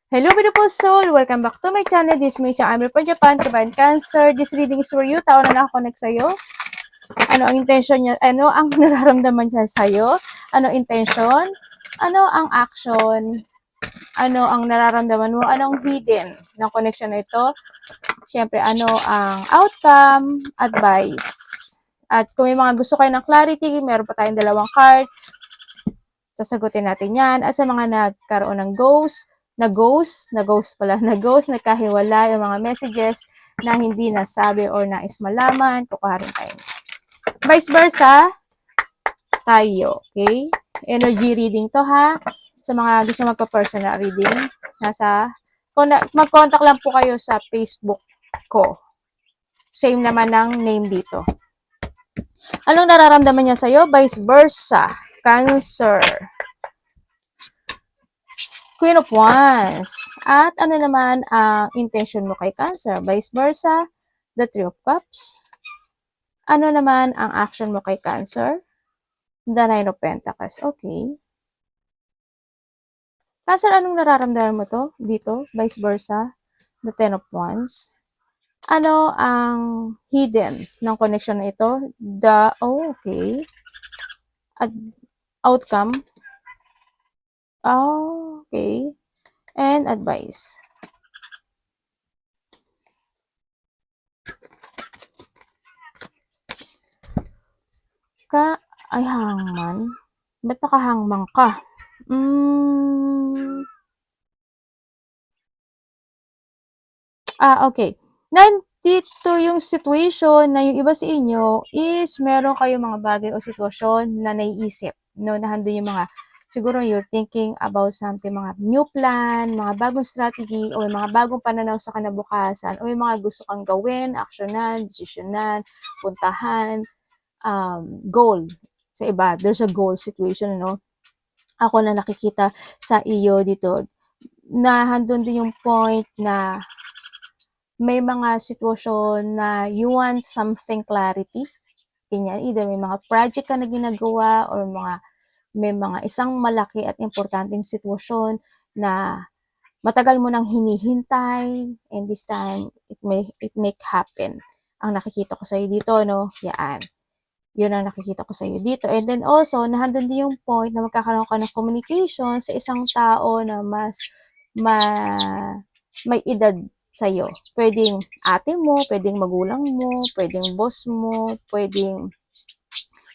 Hello beautiful soul! Welcome back to my channel. This is Mei Chang. I'm from Japan, Kabayan Cancer. This reading is for you. Tao na nakakonect sa'yo. Ano ang intention niya? Ano ang nararamdaman niya sa'yo? Ano intention? Ano ang action? Ano ang nararamdaman mo? Anong hidden ng connection na ito? Siyempre, ano ang outcome? Advice. At kung may mga gusto kayo ng clarity, meron pa tayong dalawang card. Sasagutin natin yan. At sa mga nagkaroon ng nagkahiwala yung mga messages na hindi nasabi or nais malaman, kukuha rin tayo. Vice versa, tayo, okay? Energy reading to ha. Sa mga gusto magpa-personal reading, mag-contact lang po kayo sa Facebook ko. Same naman ng name dito. Anong nararamdaman niya sa'yo? Vice versa, Cancer. Queen of Wands. At ano naman ang intention mo kay Cancer? Vice versa, the Three of Cups. Ano naman ang action mo kay Cancer? The Nine of Pentacles. Okay. Cancer, anong nararamdaman mo to? Dito, vice versa, the Ten of Wands. Ano ang hidden ng connection na ito? Okay. Outcome. Okay. And advice. Hangman. Ba't nakahangman ka? Okay. Nandito yung situation na yung iba sa inyo is meron kayong mga bagay o sitwasyon na naiisip, no? Nandun yung mga, siguro you're thinking about something, mga new plan, mga bagong strategy, o mga bagong pananaw sa kinabukasan, o yung mga gusto kang gawin, aksyonan, desisyonan, puntahan, goal. Sa iba, there's a goal situation, no? Ako na nakikita sa iyo dito, na handun din yung point na may mga sitwasyon na you want something clarity. Ganyan, either may mga project ka na ginagawa or may mga isang malaki at importanteng sitwasyon na matagal mo nang hinihintay, and this time it make happen. Ang nakikita ko sa iyo dito, no? Yan. Yun ang nakikita ko sa iyo dito. And then also, nahandun din yung point na magkakaroon ka ng communication sa isang tao na may edad sa'yo. Pwedeng ate mo, pwedeng magulang mo, pwedeng boss mo, pwedeng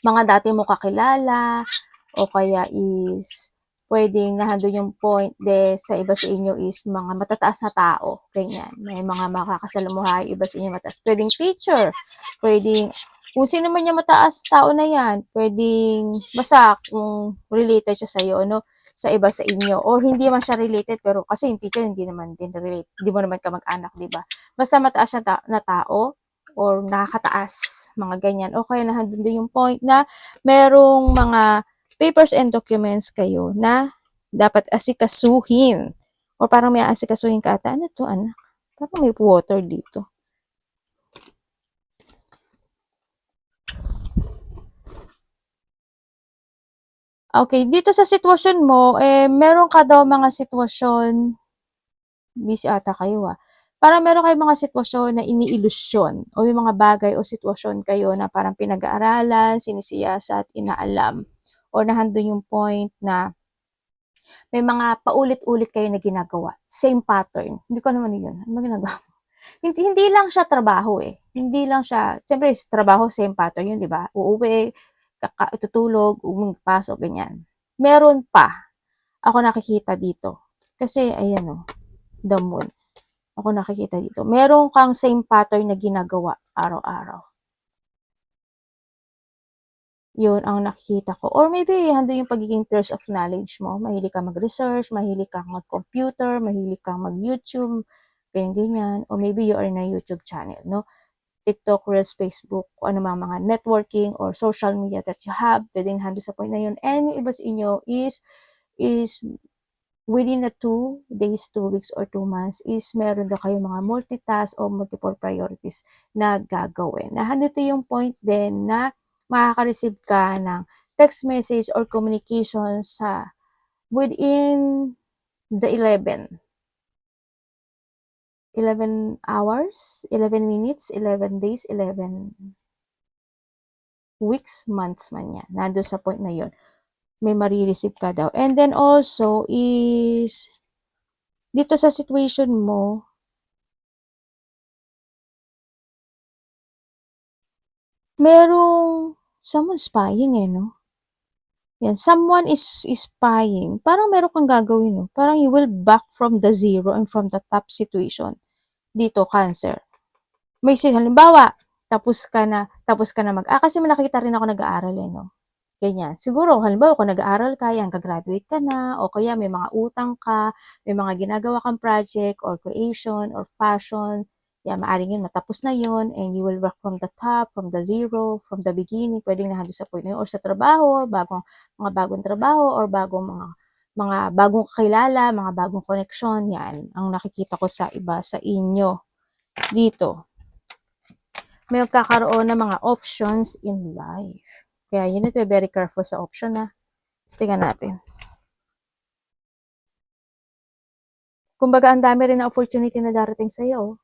mga dati mo kakilala, o kaya is pwedeng nahandun yung point sa iba sa inyo is mga matataas na tao. Ganyan. May mga makakasalamuhay, iba sa inyo mataas. Pwedeng teacher, pwedeng kung sino man yung mataas tao na yan, pwedeng basta kung related siya sa'yo, ano, sa iba sa inyo, or hindi man siya related, pero kasi yung teacher hindi naman din relate, hindi mo naman kamag-anak, di ba? Basta mataas na tao, or nakakataas, mga ganyan. O kaya nahandun din yung point na merong mga papers and documents kayo na dapat asikasuhin. O parang may asikasuhin ka ata. Ano to, anak? Parang may water dito. Okay, dito sa sitwasyon mo, meron ka daw mga sitwasyon, busy ata kayo parang meron kayong mga sitwasyon na iniilusyon, o yung mga bagay o sitwasyon kayo na parang pinag-aaralan, sinisiyasat, inaalam, o nahandun yung point na may mga paulit-ulit kayo na ginagawa. Same pattern. Hindi ko naman yun. Ano ginagawa? Hindi lang siya trabaho Hindi lang siya, siyempre trabaho, same pattern yun, di ba? Uuwi, tutulog, pasok, ganyan. Meron pa. Ako nakikita dito. Kasi, ayan the moon. Ako nakikita dito. Meron kang same pattern na ginagawa araw-araw. Yun ang nakikita ko. Or maybe, hando yung pagiging thirst of knowledge mo. Mahilig kang mag-research, mahilig kang mag-computer, mahilig kang mag-YouTube, ganyan-ganyan. Or maybe you are in a YouTube channel, no? TikTok, Reels, Facebook, kung ano mga networking or social media that you have, pwedeng hando sa point na yun. And yung iba sa inyo is within the 2 days, 2 weeks, or 2 months is meron daw kayo mga multitask o multiple priorities na gagawin. Nandito yung point din na makaka-receive ka ng text message or communication sa within the 11. 11 hours, 11 minutes, 11 days, 11 weeks, months man yan. Nandun sa point na yun. May marireceive ka daw. And then also is, dito sa situation mo, merong someone spying no? Yan, someone is spying. Parang meron kang gagawin, no? Parang you will back from the zero and from the top situation. Dito, Cancer. May halimbawa, tapos ka na kasi may nakikita rin ako nag-aaral no? Ganyan. Siguro, halimbawa, kung nag-aaral ka, yan, gagraduate ka na, o kaya may mga utang ka, may mga ginagawa kang project, or creation, or fashion, yan, maaaring yun, matapos na yun, and you will work from the top, from the zero, from the beginning, pwedeng nahando sa point na yun, or sa trabaho, mga bagong trabaho, or mga bagong kakilala, mga bagong connection, yan, ang nakikita ko sa iba, sa inyo, dito. May magkakaroon ng mga options in life. Kaya you need to be very careful sa option na. Tingnan natin. Kumbaga, ang dami rin na opportunity na darating sa'yo.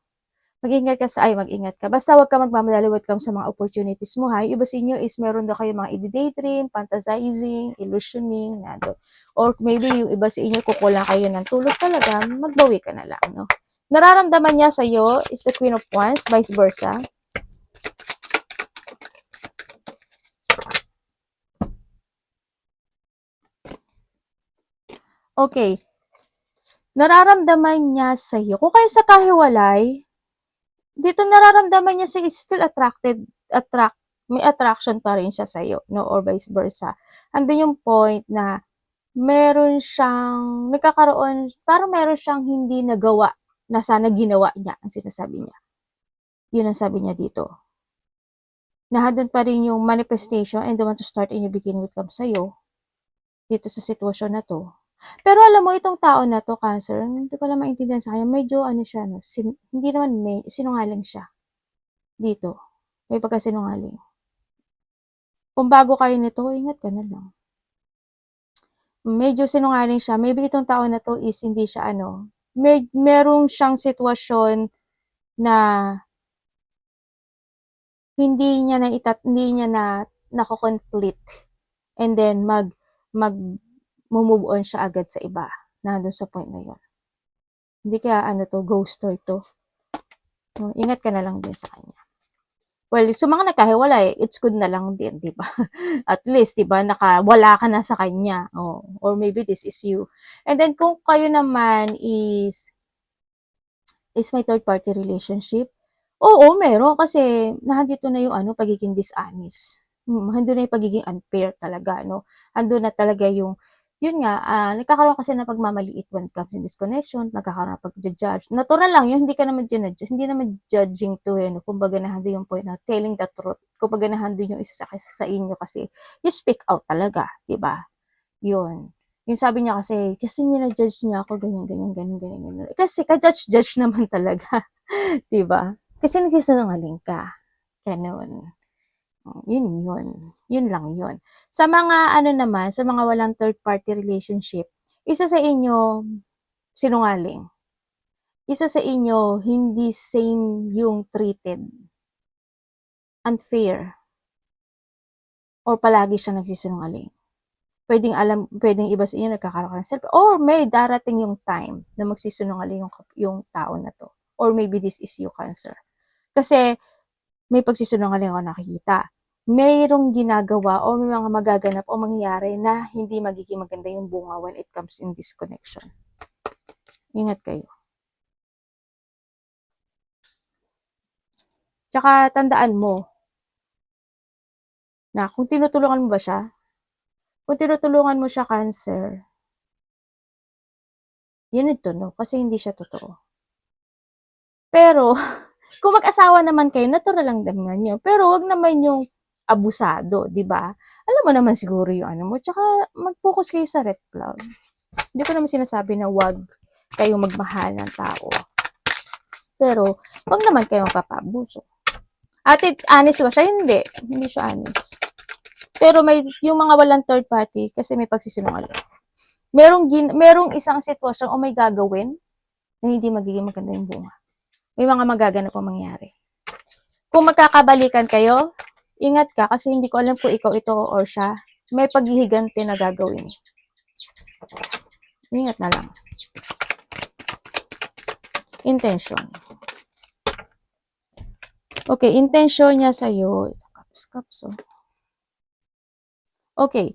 Mag-ingat ka. Basta huwag ka magmamadali, huwag ka sa mga opportunities mo, ha? Yung iba sa inyo is meron daw kayo mga i-daydream, fantasizing, illusioning, nado. Or maybe yung iba sa inyo, kukulang kayo ng tulog talaga, magbawi ka na lang, no? Nararamdaman niya sa'yo is the Queen of Wands, vice versa. Okay. Nararamdaman niya sa'yo. Kung kayo sa kahiwalay, dito nararamdaman niya siya is still may attraction pa rin siya sa'yo, no? Or vice versa. Andun yung point na meron siyang, parang meron siyang hindi nagawa na sana ginawa niya, ang sinasabi niya. Yun ang sabi niya dito. Nandun pa rin yung manifestation and the want to start in your beginning with love sa'yo, dito sa sitwasyon na to. Pero alam mo, itong tao na to, Cancer, hindi ko lang maintindihan sa kanya, medyo siya, no? Hindi naman sinungaling siya. Dito. May pagkasinungaling. Kung bago kayo nito, ingat ka na lang. Medyo sinungaling siya. Maybe itong tao na to is hindi siya merong siyang sitwasyon na hindi niya na nako-complete. And then move on siya agad sa iba. Nandun sa point na yun. Hindi kaya ghoster to. No, ingat ka na lang din sa kanya. Well, sa mga nagkahiwalay, it's good na lang din, di ba? At least, di ba, wala ka na sa kanya. Oh, or maybe this is you. And then, kung kayo naman is may third party relationship, oo, meron. Kasi, nandito na yung pagiging dishonest. Hando na yung pagiging unfair talaga, no? Hando na talaga yung yun nga, nagkakaroon kasi ng pagmamaliit when it comes in this connection, nagkakaroon ng pag-judge. Natural lang yun, hindi ka naman hindi naman judging to no? Kumbaga nahando yung point na telling the truth. Kumbaga nahando yung isa sa inyo kasi you speak out talaga, di ba? Yun. Yung sabi niya kasi nila-judge niya ako, ganyan. Kasi ka-judge naman talaga, di ba? Kasi nagsisinungaling ka. Ganun. Yun lang yun. Sa mga naman, sa mga walang third party relationship, isa sa inyo sinungaling. Isa sa inyo hindi same yung treated. Unfair. Or palagi siyang nagsisinungaling. Pwedeng iba sa inyo nagkakaroon ng self, or may darating yung time na magsisinungaling yung tao na to. Or maybe this is you, Cancer. Kasi may pagsisinungaling ako nakikita. Mayroong ginagawa o may mga magaganap o mangyayari na hindi magiging maganda yung bunga when it comes in this connection. Ingat kayo. Tsaka tandaan mo na kung tinutulungan mo siya, Cancer, you need to know kasi hindi siya totoo. Pero, kung mag-asawa naman kayo, natural lang naman yun. Pero wag naman yung abusado, di ba? Alam mo naman siguro yung mo. Tsaka mag-focus kayo sa red flag. Hindi ko naman sinasabi na wag kayong magmahal ng tao. Pero, wag naman kayo magpapaabuso. At honest ba siya? Hindi. Hindi siya honest. Pero may yung mga walang third party kasi may pagsisinungaling. Merong isang sitwasyon o may gagawin na hindi magiging maganda yung bunga. May mga magaganap pang mangyari. Kung magkakabalikan kayo, ingat ka kasi hindi ko alam kung ikaw ito or siya. May paghihiganti na gagawin. Ingat na lang. Intention. Okay, intention niya sa'yo. Cups. Okay.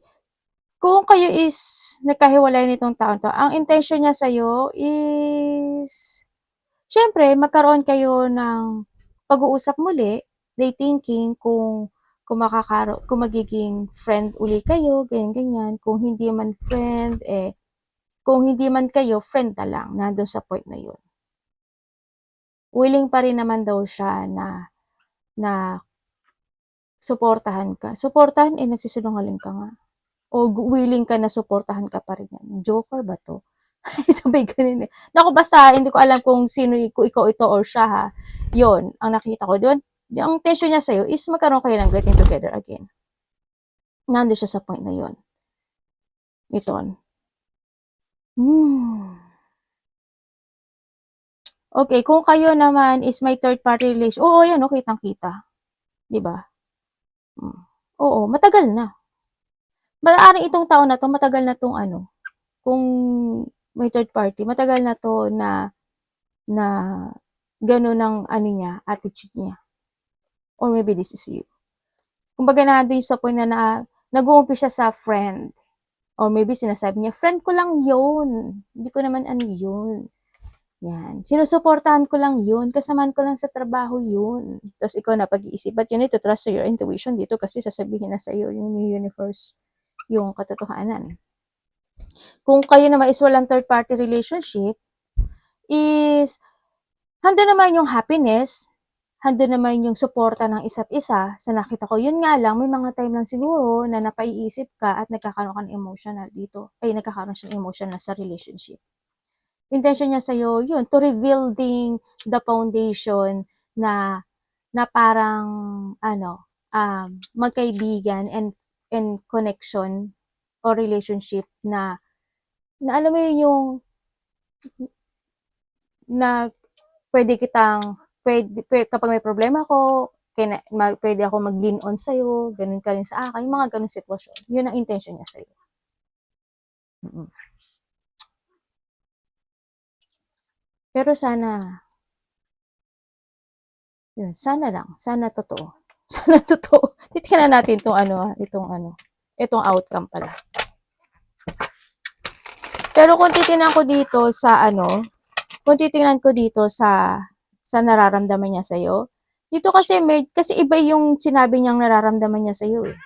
Kung kayo is nagkahiwalay nitong taon to, ang intention niya sa'yo is, syempre, magkaroon kayo ng pag-uusap muli, day thinking, kung magiging friend uli kayo, ganyan. Kung hindi man friend, kung hindi man kayo, friend na lang, nandun sa point na yun. Willing pa rin naman daw siya na suportahan ka. Suportahan, nagsisinungaling ka nga. O willing ka na suportahan ka pa rin yan. Joker ba to? Sabay ganun eh. Naku, basta, hindi ko alam kung sino, kung ikaw ito or siya ha. Yun, ang nakita ko doon. Ang tension niya sa'yo is magkaroon kayo ng getting together again. Nandun siya sa point na yun. Ito. Okay, kung kayo naman is may third party relation, oo, yan, kitang-kita. Diba? Oo, matagal na. Maaaring itong taon na to, matagal na tong kung may third party, matagal na to na gano'n ang niya, attitude niya. Or maybe this is you. Kumbaga nandun sa point na nag-uumpisa sa friend. Or maybe sinasabi niya, friend ko lang yun. Hindi ko naman yun. Yan. Sinusuportahan ko lang yun. Kasamaan ko lang sa trabaho yun. Tapos ikaw na pag-iisip. But you need to trust your intuition dito kasi sasabihin na sa'yo yung universe, yung katotohanan. Kung kayo naman is walang third party relationship, is hando naman yung happiness, hando naman yung suporta ng isa't isa sa nakita ko. Yun nga lang, may mga time lang siguro na napaiisip ka at nagkakaroon ka ng emotional dito. Ay, nagkakaroon siya ng emotional sa relationship. Intention niya sa'yo, yun, to rebuilding the foundation na parang, magkaibigan and connection or relationship na alam mo yun yung na pwede kapag may problema ko, pwede ako mag-lean on sa'yo, ganun ka rin sa akin, yung mga ganun sitwasyon. Yun ang intention niya sa'yo. Pero sana, yun, sana lang, sana totoo. Sana totoo. Titignan natin itong outcome pala. Pero kung titingnan ko dito sa sa nararamdaman niya sa'yo, dito kasi kasi iba yung sinabi niyang nararamdaman niya sa'yo eh.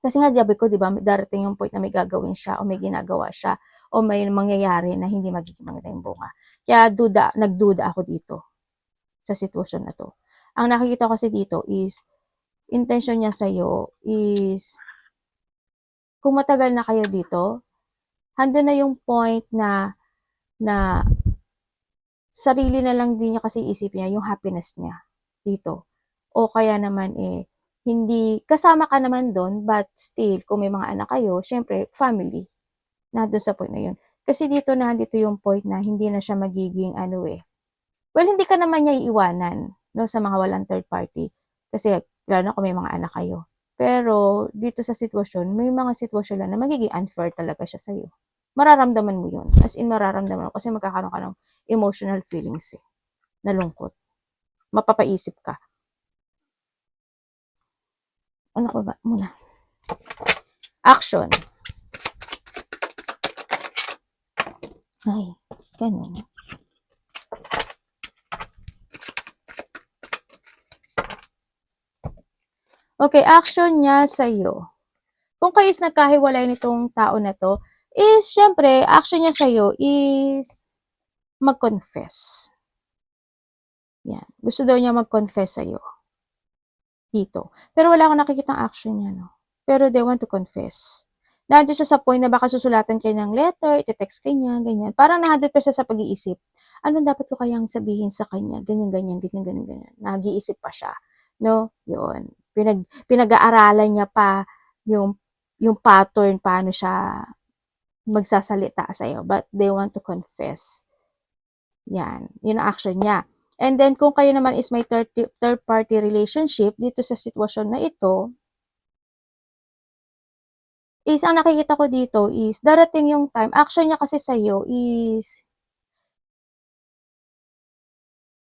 Kasi nga sabi ko, di ba, darating yung point na may gagawin siya o may ginagawa siya o may mangyayari na hindi magiging maganda yung bunga. Kaya nagduda ako dito sa sitwasyon na to. Ang nakikita ko kasi dito is, intention niya sa'yo is, kung matagal na kayo dito, hando na yung point na sarili na lang din niya kasi isip niya yung happiness niya dito. O kaya naman hindi, kasama ka naman doon, but still, kung may mga anak kayo, syempre, family. Nandun sa point na yun. Kasi dito nandito yung point na hindi na siya magiging well, hindi ka naman niya iiwanan, no, sa mga walang third party. Kasi, lalo na kung may mga anak kayo. Pero, dito sa sitwasyon, may mga sitwasyon lang na magiging unfair talaga siya sa'yo. Mararamdaman mo yun. As in, mararamdaman mo. Kasi magkakaroon ka ng emotional feelings nalungkot. Mapapaisip ka. Ano ko ba? Muna. Action. Ay, ganun. Okay, action niya sa'yo. Kung kayo is nagkahiwalay nitong tao na to, is, syempre, action niya sa'yo is mag-confess. Yan. Gusto daw niya mag-confess sa'yo. Dito. Pero wala akong nakikitang action niya, no? Pero they want to confess. Nandiyo siya sa point na baka susulatan kayo ng letter, iti-text kayo niya, ganyan. Parang na-100% sa pag-iisip. Anong dapat ko kayang sabihin sa kanya? Ganyan. Nag-iisip pa siya. No? Yun. Pinag-aaralan niya pa yung pattern, paano siya magsasalita sa'yo. But they want to confess. Yan. Yun ang action niya. And then, kung kayo naman is may third party relationship dito sa sitwasyon na ito, is ang nakikita ko dito is darating yung time, action niya kasi sa'yo is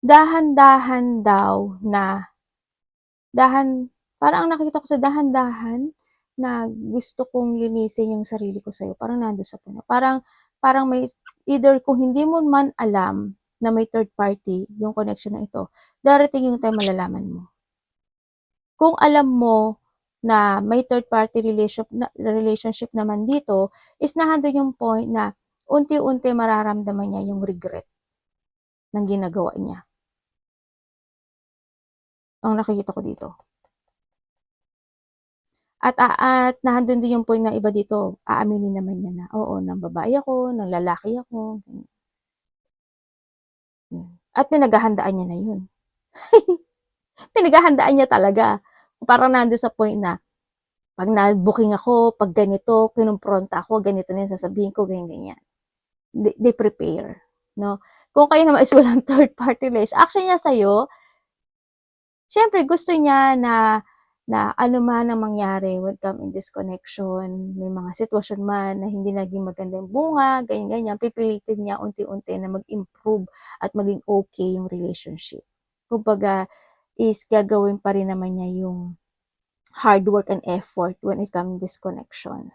dahan-dahan daw na parang ang nakita ko sa dahan-dahan na gusto kong linisin yung sarili ko sa'yo. Parang nandun sa puno. Parang may, either kung hindi mo man alam na may third party yung connection na ito, darating yung time malalaman mo. Kung alam mo na may third party relationship naman dito, is nandun yung point na unti-unti mararamdaman niya yung regret ng ginagawa niya. Ang nakikita ko dito. At nandun din yung point na iba dito, aaminin naman niya na, oo, ng babae ako, ng lalaki ako. At pinaghahandaan niya na yun. Pinaghahandaan niya talaga. Parang nandun sa point na, pag na-booking ako, pag ganito, kinumpronta ako, ganito na yung sasabihin ko, ganyan. They prepare. No? Kung kayo naman is walang third party relationship, action niya sa'yo, syempre gusto niya na ano man ang mangyari would come in this connection, may mga sitwasyon man na hindi naging magandang bunga, ganyan-ganyan, pipilitin niya unti-unti na mag-improve at maging okay yung relationship. Kumbaga, is gagawin pa rin naman niya yung hard work and effort when it comes this connection.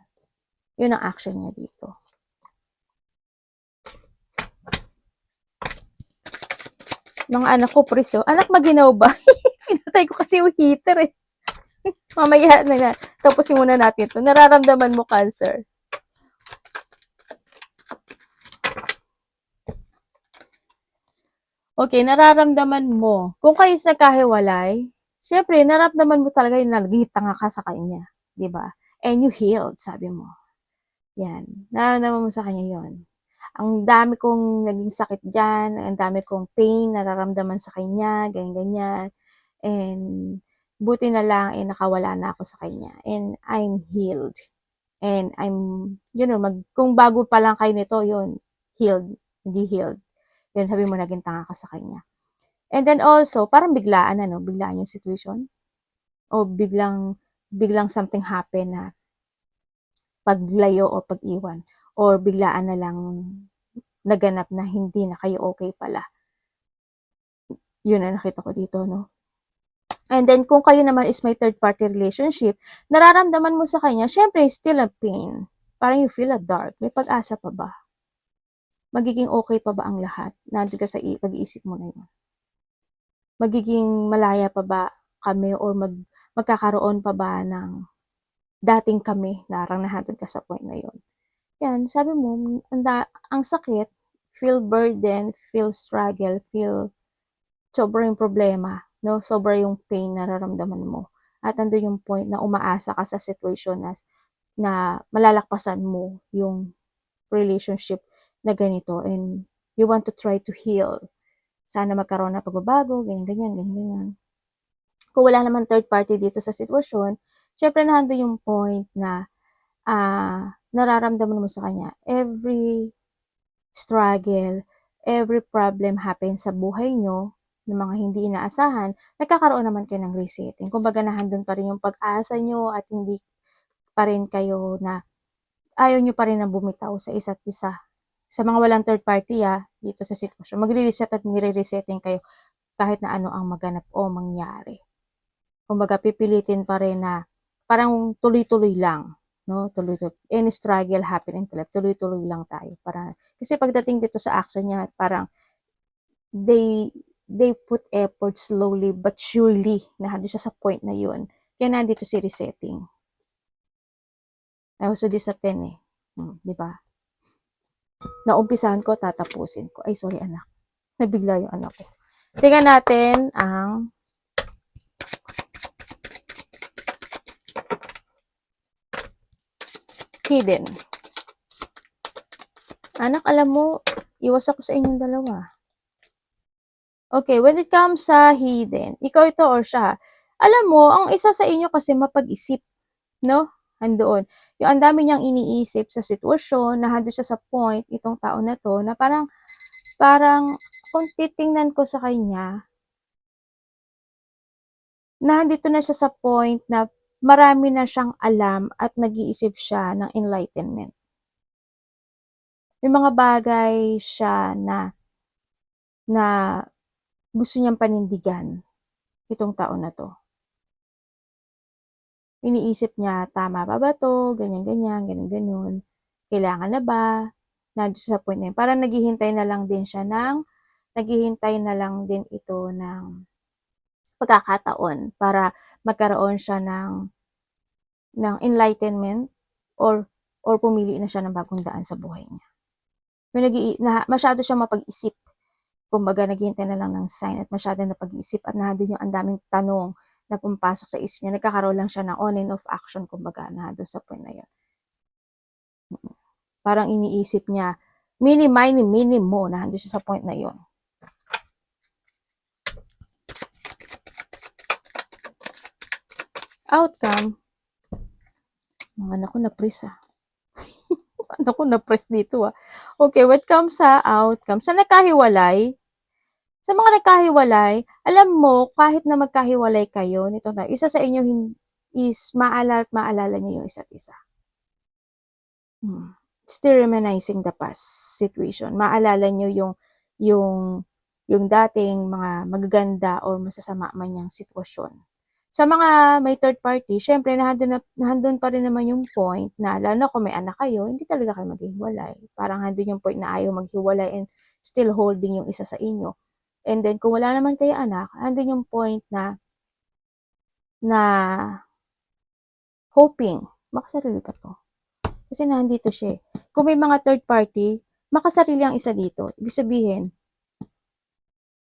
Yun ang action niya dito. Mga anak ko, preso. Anak, maginaw ba? Pinatay ko kasi yung heater eh. Mamaya na. Tapusin muna natin ito. Nararamdaman mo, Cancer. Okay, nararamdaman mo. Kung kayo nagkahiwalay, syempre, nararamdaman mo talaga yung naging tanga ka sa kanya. Diba? And you healed, sabi mo. Yan. Nararamdaman mo sa kanya yon. Ang dami kong naging sakit dyan, ang dami kong pain, nararamdaman sa kanya, ganyan-ganyan. And buti na lang, nakawala na ako sa kanya. And I'm healed. And I'm, kung bago pa lang kayo nito, yun, healed, hindi healed. Yun, sabi mo, naging tanga ka sa kanya. And then also, parang biglaan yung situation. O biglang something happen na paglayo o pag-iwan. Or biglaan na lang naganap na hindi na kayo okay pala. Yun ang nakita ko dito, no? And then, kung kayo naman is may third-party relationship, nararamdaman mo sa kanya, syempre, still a pain. Parang you feel a dark. May pag-asa pa ba? Magiging okay pa ba ang lahat? Nandun ka sa pag-iisip mo na yun. Magiging malaya pa ba kami or magkakaroon pa ba ng dating kami na nandun ka sa point na yun? Yan, sabi mo, ang sakit, feel burden, feel struggle, feel sobrang problema, no? Sobra yung pain na nararamdaman mo. At ando yung point na umaasa ka sa situation na malalakpasan mo yung relationship na ganito and you want to try to heal. Sana magkaroon ng pagbabago, ganyan. Kung wala naman third party dito sa sitwasyon, syempre nando yung point na nararamdaman mo sa kanya. Every struggle, every problem happen sa buhay nyo, ng mga hindi inaasahan, nagkakaroon naman kayo ng resetting. Kumbaga nahandun pa rin yung pag-asa nyo at hindi pa rin kayo na ayaw nyo pa rin na bumitaw sa isa't isa. Sa mga walang third party dito sa sitwasyon, magre-reset at nire-resetting kayo kahit na ano ang maganap o mangyari. Kumbaga pipilitin pa rin na parang tuloy-tuloy lang. No, tuloy-tuloy. Any struggle happen in life, tuloy-tuloy lang tayo. Kasi pagdating dito sa action niya, parang they put effort slowly but surely na doon siya sa point na yun. Kaya nandito si resetting. So this sa 10 eh. Di ba? Naumpisahan ko, tatapusin ko. Ay, sorry anak. Nabigla yung anak ko. Tingnan natin ang hidden. Anak, alam mo, iwas ako sa inyong dalawa. Okay, when it comes sa hidden, ikaw ito or siya, alam mo, ang isa sa inyo kasi mapag-isip, no? Andoon. Yung ang dami niyang iniisip sa sitwasyon, na hando siya sa point, itong tao na to, na parang, kung titingnan ko sa kanya, nandito na siya sa point na marami na siyang alam at nag-iisip siya ng enlightenment. May mga bagay siya na gusto niyang panindigan itong taon na 'to. Iniisip niya, tama pa ba 'to, ganyan-ganyan, gano'n-gano'n. Kailangan na ba? Nandiyan siya sa point na 'yun. Parang naghihintay na lang din ito ng pagkakataon para magkaroon siya ng enlightenment or pumili na siya ng bagong daan sa buhay niya. Masyado siyang mapag-isip. Kumbaga naghihintay na lang ng sign at masyado na pag-iisip at nandun yung ang daming tanong na pumapasok sa isip niya. Nagkakaroon lang siya ng on and off action, kumbaga, nandun sa point na yun. Parang iniisip niya, mini, mo, nandun siya sa point na yun. Outcome, mga anak ko na-press anak ko na-press dito Okay, what comes sa outcome? Sa nagkahiwalay, sa mga nagkahiwalay, alam mo, kahit na magkahiwalay kayo, isa sa inyo is maalala at maalala niyo yung isa't isa. Still reminiscing the past situation. Maalala niyo yung dating mga magaganda or masasama man niyang sitwasyon. Sa mga may third party, syempre nandun pa rin naman yung point na lalo na kung may anak kayo, hindi talaga kayo maghihiwalay. Parang nandun yung point na ayaw maghiwalay and still holding yung isa sa inyo. And then kung wala naman kayo anak, nandun yung point na hoping, makasarili pa to. Kasi nandito siya. Kung may mga third party, makasarili ang isa dito. Ibig sabihin,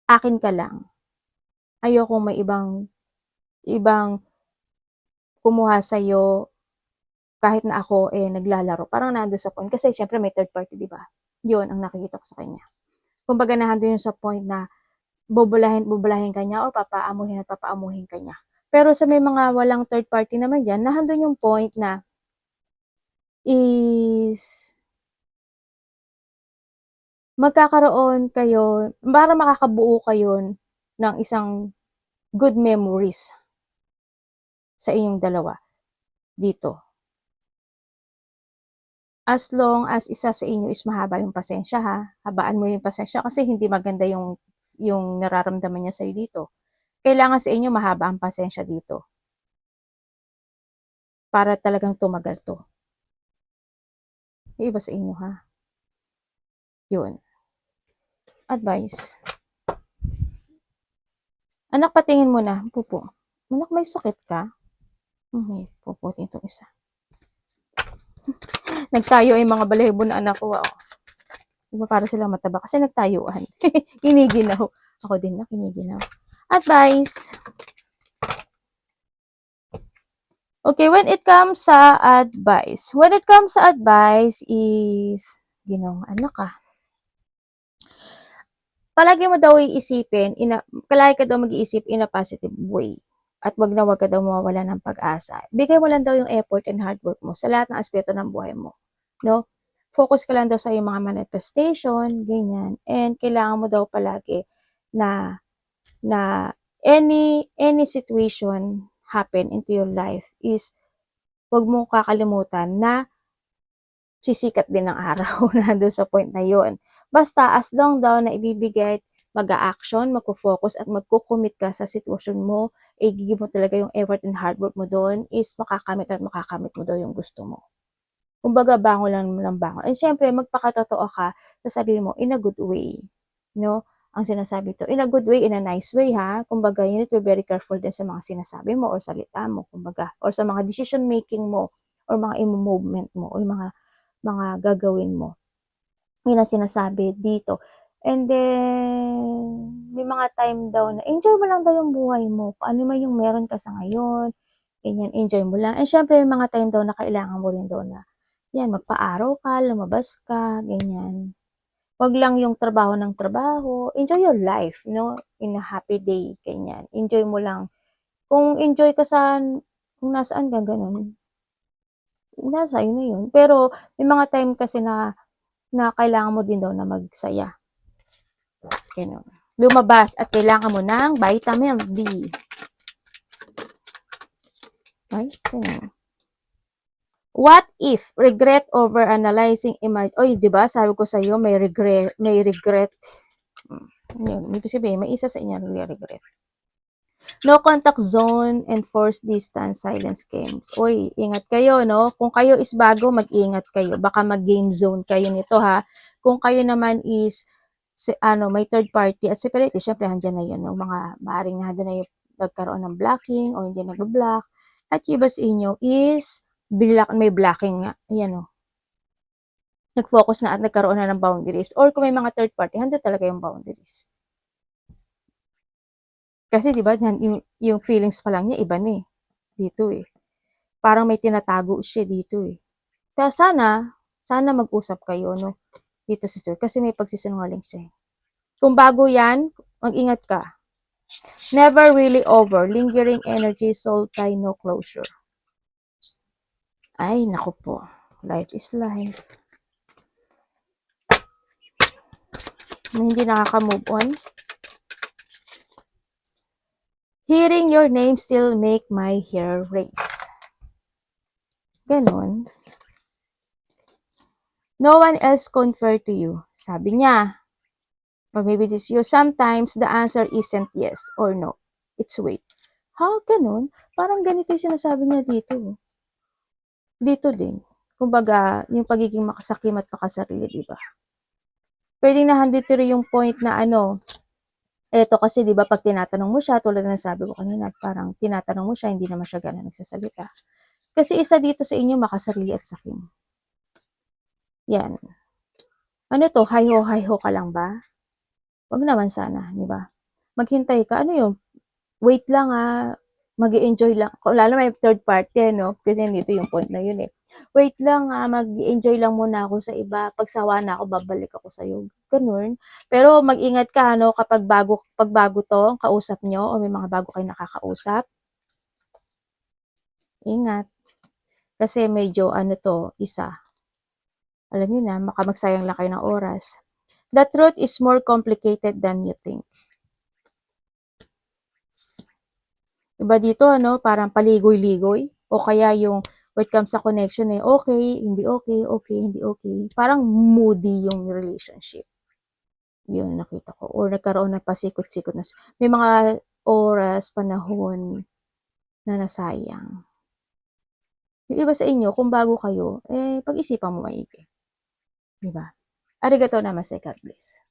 akin ka lang. Ayokong may ibang kumuha sa'yo kahit na ako naglalaro. Parang nandun sa point. Kasi syempre may third party, di ba? Yun ang nakikita ko sa kanya. Kumbaga nandun yung sa point na bubulahin ka niya o papaamuhin ka niya. Pero sa may mga walang third party naman dyan, nandun yung point na is magkakaroon kayo, para makakabuo kayo ng isang good memories sa inyong dalawa dito. As long as isa sa inyo is mahaba yung pasensya habaan mo yung pasensya kasi hindi maganda yung nararamdaman niya sa'yo dito. Kailangan sa inyo mahaba ang pasensya dito. Para talagang tumagal to. Yung iba sa inyo Yun. Advice. Anak, patingin mo na. Pupo. Anak, may sakit ka? Puputin itong isa. Nagtayo yung mga balahibo na anak ko. Diba para sila mataba? Kasi nagtayuan. Kiniginaw. Ako din na, kiniginaw. Advice. Okay, when it comes sa advice. When it comes sa advice is, anak ka. Palagi mo daw iisipin, palagi ka daw mag-iisip in a positive way. At wag ka daw mawawala ng pag-asa. Bigay mo lang daw yung effort and hard work mo sa lahat ng aspeto ng buhay mo. No? Focus ka lang daw sa iyong mga manifestation, ganyan. And kailangan mo daw palagi na any situation happen into your life is wag mo kakalimutan na sisikat din ng araw na doon sa point na yon. Basta as long daw na ibibigay, mag-a-action, magko-focus at magko-commit ka sa sitwasyon mo, igigib mo talaga yung effort and hard work mo doon is makakamit mo daw yung gusto mo. Kumbaga, bango lang ng bango. And syempre, magpakatotoo ka sa sarili mo in a good way. No? Ang sinasabi to, in a good way, in a nice way, Kumbaga, you need to be very careful din sa mga sinasabi mo or salita mo, kumbaga, or sa mga decision making mo, or mga imo-movement mo, or mga gagawin mo. Yun ang sinasabi dito. And then, may mga time daw na enjoy mo lang daw yung buhay mo. Kung ano man yung meron ka sa ngayon, ganyan, enjoy mo lang. And syempre, may mga time daw na kailangan mo rin daw na, yan, magpa-araw ka, lumabas ka, ganyan. Wag lang yung trabaho ng trabaho. Enjoy your life, in a happy day, ganyan. Enjoy mo lang. Kung enjoy ka kung nasaan ka, ganun, nasa iyo na yun. Pero may mga time kasi na kailangan mo din daw na magsaya. Ganun. Lumabas at kailangan mo ng vitamin D. Ay, ganun. What if regret over analyzing image? Oy, 'di ba? Sabi ko sa iyo may regret. Yun, ibig sabihin may isa sa inyo regret. No contact zone, enforced distance, silence games. Uy, ingat kayo, no? Kung kayo is bago, mag-ingat kayo. Baka mag-game zone kayo nito, ha? Kung kayo naman is, may third party at separate, syempre, handyan na yun, no? Mga maaaring handyan na yung nagkaroon ng blocking o hindi nag-block. At yung iba sa inyo is, may blocking nga. Ayan, no? Nag-focus na at nagkaroon na ng boundaries. Or kung may mga third party, handyan talaga yung boundaries. Kasi 'di ba yung feelings pa lang niya iba na eh, dito eh. Parang may tinatago siya dito eh. Kaya sana mag-usap kayo no, dito sister kasi may pagsisinungaling siya. Kung bago 'yan, mag-ingat ka. Never really over, lingering energy, soul tie, no closure. Ay, naku po. Life is life. Hindi nakaka-move on. Hearing your name still make my hair raise. Ganon. No one else conferred to you. Sabi niya, or maybe this you, sometimes the answer isn't yes or no. It's wait. Ha, ganun? Parang ganito yung sinasabi niya dito. Dito din. Kumbaga, yung pagiging makasakim at makasarili, di ba? Pwedeng nahandito rin yung point na eto kasi di ba pag tinatanong mo siya, tulad ng sabi ko kanina, parang tinatanong mo siya, hindi naman siya gano'n nagsasalita. Kasi isa dito sa inyo makasarili at sakim. Yan. Ano to, hi-ho ka lang ba? Wag naman sana, di ba? Maghintay ka, ano yun? Wait lang mag-enjoy lang. Lalo may third party, no? Kasi dito yung point na yun eh. Wait lang mag-enjoy lang muna ako sa iba. Pag sawa na ako, babalik ako sa'yo. Ganun. Pero mag-ingat ka, no? Pag bago to, kausap nyo, o may mga bago kayo nakakausap, ingat. Kasi medyo isa. Alam niyo na, magsayang lang kayo ng oras. The truth is more complicated than you think. Iba dito, parang paligoy-ligoy. O kaya yung, when it comes sa connection okay, hindi okay, okay, hindi okay. Parang moody yung relationship. Yun, nakita ko. Or nagkaroon ng pasikot-sikot na. May mga oras, panahon na nasayang. Yung iba sa inyo, kung bago kayo, pag-isipan mo maigi. Diba? Arigato namaste, God bless.